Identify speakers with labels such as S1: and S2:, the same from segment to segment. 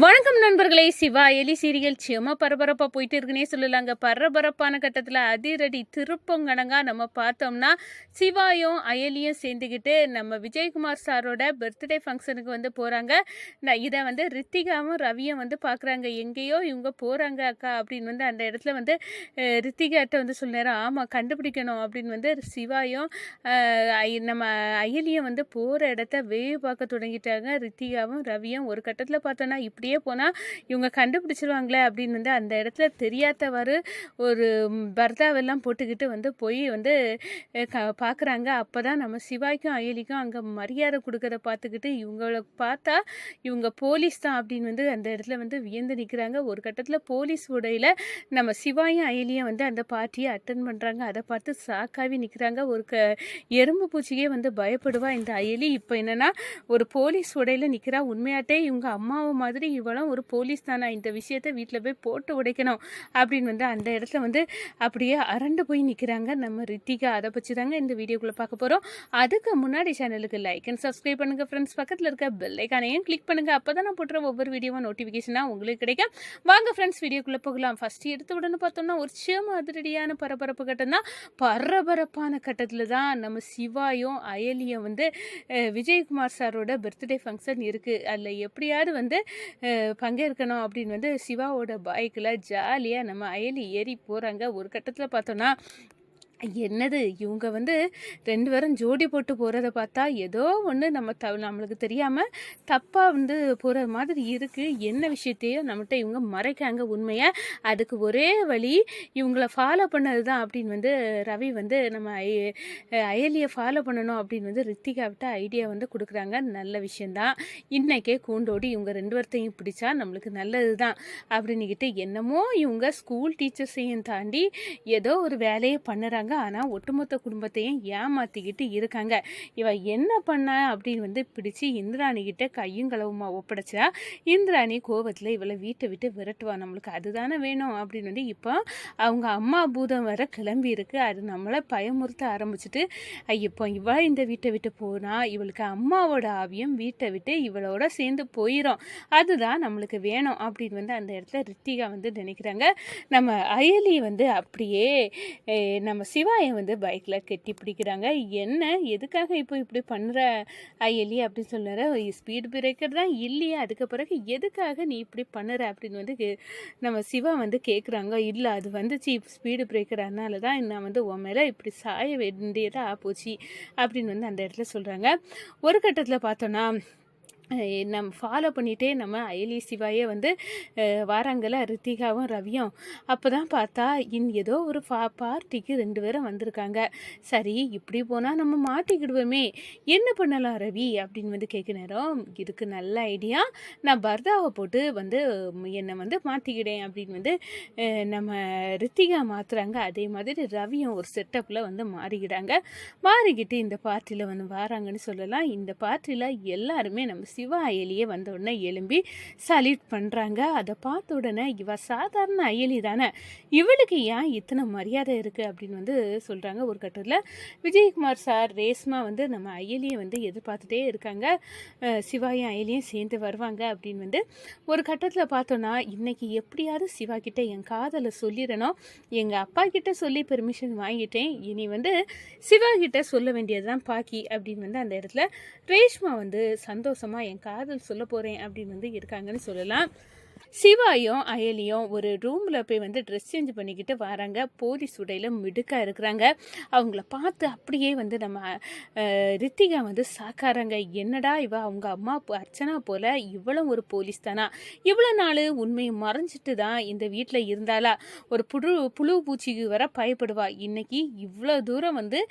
S1: வணக்கம் நண்பர்களே. சிவா எலி சீரியல் செம பரபரப்பாக போயிட்டு இருக்குன்னே சொல்லலாங்க. பரபரப்பான கட்டத்தில் அதிரடி திருப்பங்கணங்கா நம்ம பார்த்தோம்னா சிவாயும் அயலியும் சேர்ந்துக்கிட்டு நம்ம விஜயகுமார் சாரோட பர்த்டே ஃபங்க்ஷனுக்கு வந்து போகிறாங்க. இதை வந்து ரித்திகாவும் ரவியும் வந்து பார்க்குறாங்க. எங்கேயோ இவங்க போகிறாங்க அக்கா அப்படின்னு வந்து அந்த இடத்துல வந்து ரித்திகாட்ட வந்து சொல்ல நேரம் ஆமாம் கண்டுபிடிக்கணும் அப்படின்னு வந்து சிவாயும் நம்ம அயலியும் வந்து போகிற இடத்த வேவு பார்க்க தொடங்கிட்டாங்க. ரித்திகாவும் ரவியும் ஒரு கட்டத்தில் பார்த்தோன்னா இப்படியே போனால் இவங்க கண்டுபிடிச்சிருவாங்களே அப்படின்னு வந்து அந்த இடத்துல தெரியாதவாறு ஒரு பர்தாவெல்லாம் போட்டுக்கிட்டு வந்து போய் வந்து பார்க்குறாங்க. அப்போ தான் நம்ம சிவாய்க்கும் அயலிக்கும் அங்கே மரியாதை கொடுக்கறத பார்த்துக்கிட்டு இவங்கள பார்த்தா இவங்க போலீஸ் தான் அப்படின்னு வந்து அந்த இடத்துல வந்து வியந்து நிற்கிறாங்க. ஒரு கட்டத்தில் போலீஸ் உடையில் நம்ம சிவாயும் அயலியும் வந்து அந்த பார்ட்டியை அட்டன் பண்ணுறாங்க. அதை பார்த்து சாக்காவி நிற்கிறாங்க. ஒரு எறும்பு பூச்சிக்கே வந்து பயப்படுவா இந்த அயலி. இப்போ என்னென்னா ஒரு போலீஸ் உடையில் நிற்கிறா. உண்மையாட்டே இவங்க அம்மாவை மாதிரி இவளும் ஒரு போலீஸ் தானா, இந்த விஷயத்த வீட்டில் போய் போட்டு உடைக்கணும் அப்படின்னு வந்து அந்த இடத்துல வந்து அப்படியே அரண்டு போய் நிற்கிறாங்க நம்ம ரித்திகா. அதை பற்றி தாங்க இந்த வீடியோக்குள்ளே பார்க்க போகிறோம். அதுக்கு முன்னாடி சேனலுக்கு லைக் அண்ட் சப்ஸ்கிரைப் பண்ணுங்கள் ஃப்ரெண்ட்ஸ். பக்கத்தில் இருக்க பெல் ஐக்கானையும் கிளிக் பண்ணுங்கள். அப்போ தான் நான் போட்டுற ஒவ்வொரு வீடியோவும் நோட்டிஃபிகேஷனாக உங்களுக்கு கிடைக்கும். வாங்க ஃப்ரெண்ட்ஸ் வீடியோக்குள்ளே போகலாம். ஃபஸ்ட்டு எடுத்த உடனே பார்த்தோம்னா ஒரு சின்ன அதிரடியான பரபரப்பு கட்டம் தான். பரபரப்பான கட்டத்தில் தான் நம்ம சிவாயும் அயலியும் வந்து விஜயகுமார் சாரோட பர்த்டே ஃபங்க்ஷன் இருக்குது, அதில் எப்படியாவது வந்து பங்கேற்கணும் அப்படின்னு வந்து சிவாவோட பைக்கில் ஜாலியாக நம்ம அயலி ஏறி போகிறாங்க. ஒரு கட்டத்தில் பார்த்தோன்னா என்னது இவங்க வந்து 2 பேரும் ஜோடி போட்டு போகிறத பார்த்தா ஏதோ ஒன்று நம்மளுக்கு தெரியாமல் தப்பாக வந்து போகிற மாதிரி இருக்குது. என்ன விஷயத்தையும் நம்மகிட்ட இவங்க மறைக்காங்க உண்மையை. அதுக்கு ஒரே வழி இவங்கள ஃபாலோ பண்ணது தான் அப்படின்னு வந்து ரவி வந்து நம்ம அயலியை ஃபாலோ பண்ணணும் அப்படின்னு வந்து ரித்திகாவிட்ட ஐடியா வந்து கொடுக்குறாங்க. நல்ல விஷயந்தான். இன்றைக்கே கூண்டோடி இவங்க 2 பேர்த்தையும் பிடிச்சா நம்மளுக்கு நல்லது தான் அப்படின்னுக்கிட்டு என்னமோ இவங்க ஸ்கூல் டீச்சர்ஸையும் தாண்டி ஏதோ ஒரு வேலையை பண்ணுறாங்க. ஆனால் ஒட்டுமொத்த குடும்பத்தையும் ஏமாற்றிக்கிட்டு இருக்காங்க. இவ என்ன பண்ண அப்படின்னு வந்து பிடிச்சி இந்திராணிக்கிட்ட கையும் களவுமா ஒப்படைச்சா இந்திராணி கோபத்தில் இவளை வீட்டை விட்டு விரட்டுவா. நம்மளுக்கு அதுதானே வேணும் அப்படின்னு வந்து இப்போ அவங்க அம்மா பூதம் வர கிளம்பி இருக்கு. அது நம்மளை பயமுறுத்த ஆரம்பிச்சுட்டு இப்போ இவ இந்த வீட்டை விட்டு போனால் இவளுக்கு அம்மாவோட ஆவியம் வீட்டை விட்டு இவளோட சேர்ந்து போயிடும். அதுதான் நம்மளுக்கு வேணும் அப்படின்னு வந்து அந்த இடத்துல ரித்திகா வந்து நினைக்கிறாங்க. நம்ம அயலி வந்து அப்படியே நம்ம சிவாயை வந்து பைக்கில் கெட்டி பிடிக்கிறாங்க. என்ன எதுக்காக இப்போ இப்படி பண்ணுற அயலி அப்படின்னு சொல்லுற, ஸ்பீடு பிரேக்கர் தான் இல்லையா, அதுக்கு பிறகு எதுக்காக நீ இப்படி பண்ணுற அப்படின்னு வந்து நம்ம சிவா வந்து கேட்குறாங்க. இல்லை அது வந்துச்சு ஸ்பீடு பிரேக்கர், அதனால தான் நான் வந்து உன் மேலே இப்படி சாய வேண்டியதாக போச்சு அப்படின்னு வந்து அந்த இடத்துல சொல்கிறாங்க. ஒரு கட்டத்தில் பார்த்தோன்னா நம்ம ஃபாலோ பண்ணிகிட்டே நம்ம அயலி சிவாயே வந்து வாராங்கல ரித்திகாவும் ரவியும். அப்போ தான் பார்த்தா ஏதோ ஒரு பார்ட்டிக்கு 2 பேரும் வந்திருக்காங்க. சரி இப்படி போனால் நம்ம மாட்டிக்கிடுவோமே, என்ன பண்ணலாம் ரவி அப்படின்னு வந்து கேட்க நேரம் இதுக்கு நல்ல ஐடியா, நான் பர்தாவை போட்டு வந்து என்னை வந்து மாற்றிக்கிடேன் அப்படின்னு வந்து நம்ம ரித்திகா மாற்றுறாங்க. அதே மாதிரி ரவியும் ஒரு செட்டப்பில் வந்து மாறிக்கிட்டாங்க. மாறிக்கிட்டு இந்த பார்ட்டியில் வந்து வாராங்கன்னு சொல்லலாம். இந்த பார்ட்டியில் எல்லாருமே நம்ம சிவா அயலியே வந்த உடனே எழும்பி சல்யூட் பண்ணுறாங்க. அதை பார்த்த உடனே இவ சாதாரண அயலி தானே, இவளுக்கு ஏன் இத்தனை மரியாதை இருக்குது அப்படின்னு வந்து சொல்கிறாங்க. ஒரு கட்டத்தில் விஜயகுமார் சார் ரேஸ்மா வந்து நம்ம அயலியை வந்து எதிர்பார்த்துட்டே இருக்காங்க. சிவாயும் அயலியும் சேர்ந்து வருவாங்க அப்படின்னு வந்து ஒரு கட்டத்தில் பார்த்தோன்னா இன்னைக்கு எப்படியாவது சிவா கிட்ட என் காதலை சொல்லிடணும், எங்கள் அப்பா கிட்ட சொல்லி பெர்மிஷன் வாங்கிட்டேன், இனி வந்து சிவா கிட்ட சொல்ல வேண்டியது தான் பாக்கி அப்படின்னு வந்து அந்த இடத்துல ரேஷ்மா வந்து சந்தோஷமாக என் காதல் சொல்ல போகிறேன் அப்படின்னு வந்து இருக்காங்கன்னு சொல்லலாம். சிவாயும் அயலியும் ஒரு ரூமில் போய் வந்து ட்ரெஸ் சேஞ்ச் பண்ணிக்கிட்டு வராங்க. போலீஸ் உடையில் மிடுக்காக இருக்கிறாங்க. அவங்கள பார்த்து அப்படியே வந்து நம்ம ரித்திகா வந்து சாக்காராங்க. என்னடா இவ அவங்க அம்மா அர்ச்சனா போல் இவ்வளோ ஒரு போலீஸ் தானா, இவ்வளோ நாள் உண்மையை மறைஞ்சிட்டு தான் இந்த வீட்டில் இருந்தாலா, ஒரு புழு பூச்சிக்கு வர பயப்படுவா, இன்னைக்கு இவ்வளோ தூரம் வந்து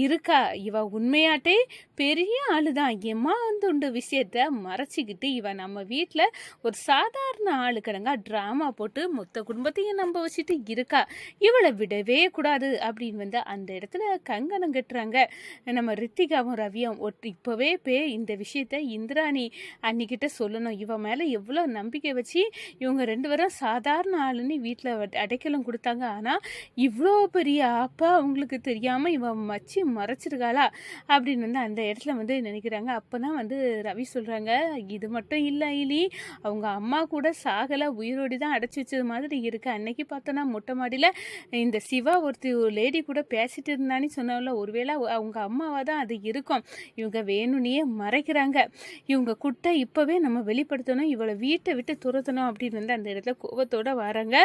S1: இருக்கா, இவ உண்மையாட்டே பெரிய ஆளு தான், எம்மா வந்து உண்டு விஷயத்த மறைச்சிக்கிட்டு இவ நம்ம வீட்டில் ஒரு சாதாரண ஆள் ஆளுக்கடங்கா ட்ராமா போட்டு மொத்த குடும்பத்தையும் நம்ப வச்சுட்டு இருக்கா. இவளை விடவே கூடாது அப்படின்னு வந்து அந்த இடத்துல கங்கணம் கட்டுறாங்க நம்ம ரித்திகாவும் ரவியும். இப்போவே இந்த விஷயத்த இந்திராணி அன்னிக்கிட்ட சொல்லணும். இவன் மேலே எவ்வளோ நம்பிக்கை வச்சு இவங்க 2 பேரும் சாதாரண ஆளுன்னு வீட்டில் அடைக்கலம் கொடுத்தாங்க. ஆனால் இவ்வளோ பெரிய ஆப்பா அவங்களுக்கு தெரியாமல் இவன் மச்சி மறைச்சிருக்காளா அப்படின்னு வந்து அந்த இடத்துல வந்து நினைக்கிறாங்க. அப்போ தான் வந்து ரவி சொல்கிறாங்க, இது மட்டும் இல்லை ஐலி, அவங்க அம்மா கூட சாகலை, உயிரோடி தான் அடைச்சி வச்சது மாதிரி இருக்குது. அன்னைக்கு பார்த்தோன்னா மொட்டை மாடியில் இந்த சிவா ஒரு லேடி கூட பேசிட்டு இருந்தான்னு சொன்னால, ஒருவேளை அவங்க அம்மாவாக தான் அது இருக்கும். இவங்க வேணும்னே மறைக்கிறாங்க. இவங்க குட்டை இப்போவே நம்ம வெளிப்படுத்தணும், இவளை வீட்டை விட்டு துரத்தணும் அப்படின்னு வந்து அந்த இடத்துல கோபத்தோடு வராங்க.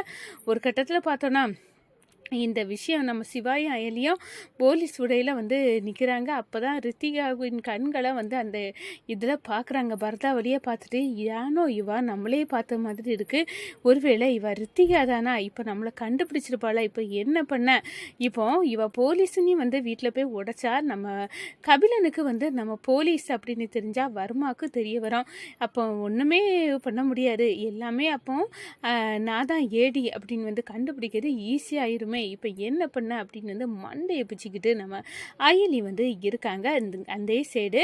S1: ஒரு கட்டத்தில் பார்த்தோன்னா இந்த விஷயம் நம்ம சிவாயும் அயலியும் போலீஸ் உடையில் வந்து நிற்கிறாங்க. அப்போ தான் ரித்திகாவின் கண்களை வந்து அந்த இதில் பார்க்குறாங்க. பரதா வழியாக பார்த்துட்டு, ஏனோ இவா நம்மளே பார்த்த மாதிரி இருக்குது, ஒருவேளை இவ ரித்திகா தானா, இப்போ நம்மளை கண்டுபிடிச்சிருப்பாளா, இப்போ என்ன பண்ண, இப்போ இவ போலீஸுன்னு வந்து வீட்டில் போய் உடைச்சா நம்ம கபிலனுக்கு வந்து நம்ம போலீஸ் அப்படின்னு தெரிஞ்சால் வர்மாவுக்கு தெரிய வரும். அப்போ ஒன்றுமே பண்ண முடியாது, எல்லாமே அப்போ நான் தான் ஏடி அப்படின்னு வந்து கண்டுபிடிக்கிறது ஈஸியாகிருமே. இப்போ என்ன பண்ண அப்படின்னு வந்து மண்டையை பிச்சுக்கிட்டு நம்ம அயலி வந்து இருக்காங்க. அந்த சைடு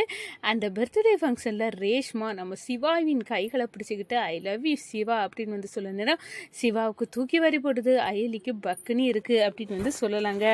S1: அந்த பர்த்டே ஃபங்க்ஷனில் ரேஷ்மா நம்ம சிவாவின் கைகளை பிடிச்சிக்கிட்டு ஐ லவ் யூ சிவா அப்படின்னு வந்து சொல்ல நேரம் சிவாவுக்கு தூக்கி வாரி போடுது, அயலிக்கு பக்குன்னு இருக்குது அப்படின்னு வந்து சொல்லலாங்க.